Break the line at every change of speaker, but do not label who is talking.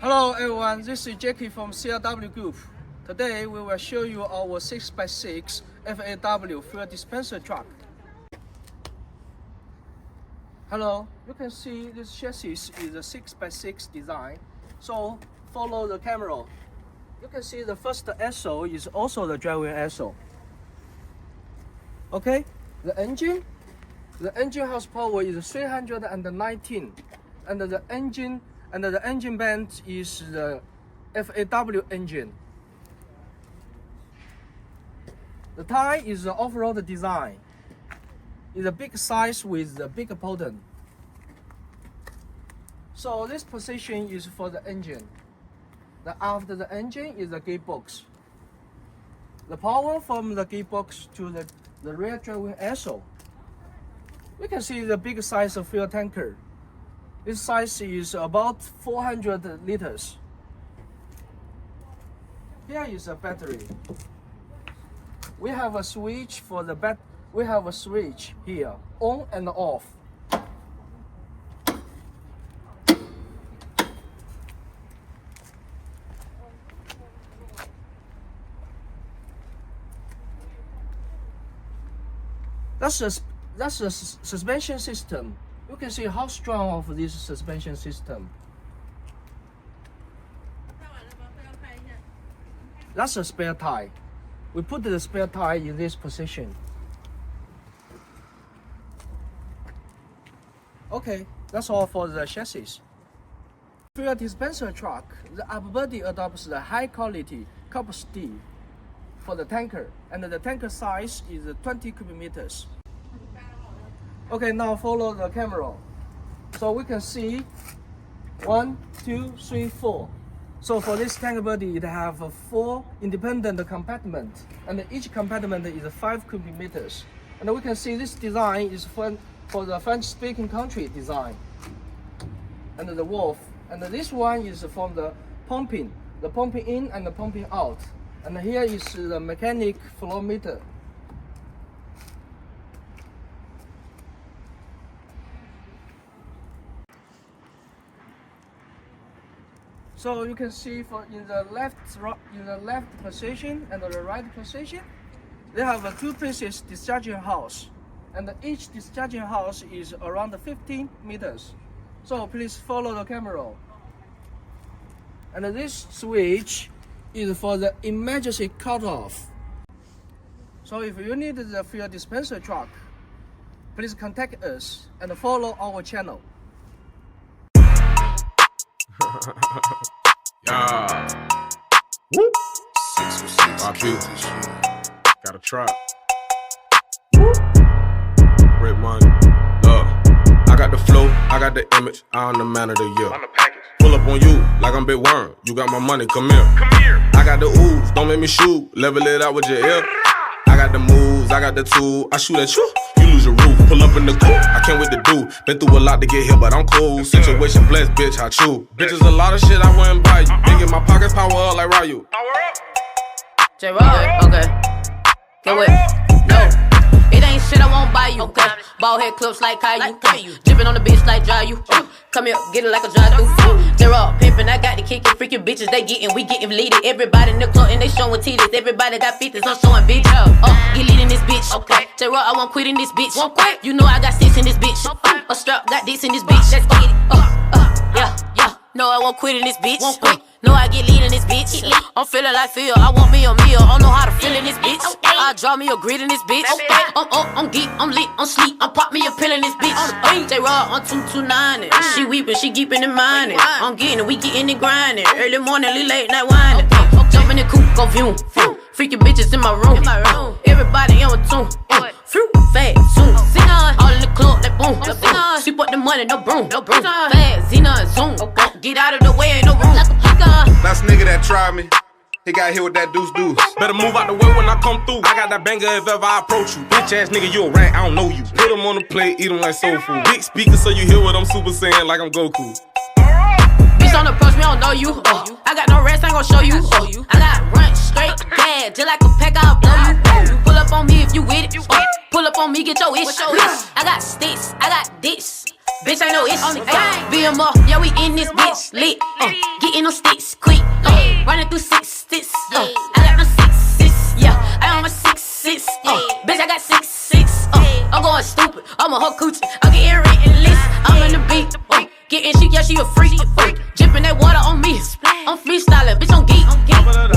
Hello everyone, this is Jacky from CLW Group. Today we will show you our 6x6 FAW fuel dispenser truck. Hello, you can see this chassis is a 6x6 design, so follow the camera. You can see the first axle is also the driving axle. Okay, the engine horsepower is 319, and the engine band is the FAW engine. The tire is the off-road design. It's a big size with a big FOTON. So this position is for the engine. After the engine is the gearbox. The power from the gearbox to the rear driving axle. We can see the big size of fuel tanker. This size is about 400 liters. Here is a battery. We have a switch for the We have a switch here, on and off. That's the suspension system. You can see how strong of this suspension system. That's a spare tire. We put the spare tire in this position. Okay, that's all for the chassis. Fuel dispenser truck, the upper body adopts the high quality copper steel for the tanker, and the tanker size is 20 cubic meters. Okay, now follow the camera. So we can see 1, 2, 3, 4. So for this tanker body, it have 4 independent compartments, and each compartment is 5 cubic meters. And we can see this design is for the French-speaking country design. And the valve, and this one is from the pumping in and the pumping out. And here is the mechanic flow meter. So you can see in the left position and the right position, they have a 2 pieces discharging house, and each discharging house is around 15 meters. So please follow the camera. And this switch is for the emergency cutoff. So if you need the fuel dispenser truck, please contact us and follow our channel.
Yeah. Whoop. 6 got a trap. Red money. Look, I got the flow, I got the image, I'm the man of the year. Pull up on you like I'm Big Worm. You got my money, come here. I got the ooze, don't make me shoot. Level it out with your ear. I got the moves, I got the tool. I shoot at you, you lose your roof. Pull up in the coupe, I can't wait to do. Been through a lot to get here, but I'm cool. Situation blessed, bitch, I chew. Bitches a lot of shit I wouldn't buy you. Big in my pockets, power up like Ryu.
J-Rock, okay. Get with no. It ain't shit I won't buy you. Okay. Ball head clips like Caillou. Drippin' on the bitch like dry you. Come here, get it like a drive through. They're all pimpin', I got the kickin', freaking bitches, they gettin', we gettin' leaded. Everybody in the club and they showin' titties. Everybody got 50s, I'm showin' bitch. Get lit in this bitch. Okay. J-Rock, I won't quit in this bitch. Won't quit. You know I got 6 in this bitch. A strap, got dicks in this bitch. Let's get it. Yeah. No, I won't quit in this bitch. Won't quit. No, I get lead in this bitch. I'm feeling like Phil, I want me a meal. I don't know how to feel in this bitch. I draw me a grid in this bitch. I'm geek, I'm lit, I'm sleep. I pop me a pill in this bitch. J-Rock on 229. She weeping, she keeping in mind. I'm getting it, we getting it grinding. Early morning, late night whining. Jump in the coupe, go view. Freaking bitches in my room. Everybody on tune. Fruit, fast, soon. All in the club, like boom. Sweep up the money, no broom. Fast, Zena, zoom. Get out of the way, ain't no room.
Last nigga that tried me, he got hit with that deuce. Better move out the way when I come through. I got that banger if ever I approach you. Bitch ass nigga, you a rank, I don't know you. Put him on the plate, eat him like soul food. Big speaker so you hear what I'm super saying like I'm Goku.
Bitch don't approach me, I don't know you. I got no rest, I ain't gon' show you. I got run straight, bad, just like a pack, I'll blow you. Pull up on me if you with it. Pull up on me, get your ish. I got sticks, I got dicks. Bitch, ain't no ish. BM up, yeah, we in this bitch lit. Getting getting no sticks quick. Running through six. I got no six. Yeah, I on my six. Bitch, I got six. I'm going stupid. I'm a whole coochie. I'm getting written list. I'm in the beat. Getting she a freak. Dripping that water on me. I'm freestyling, bitch, I'm geek.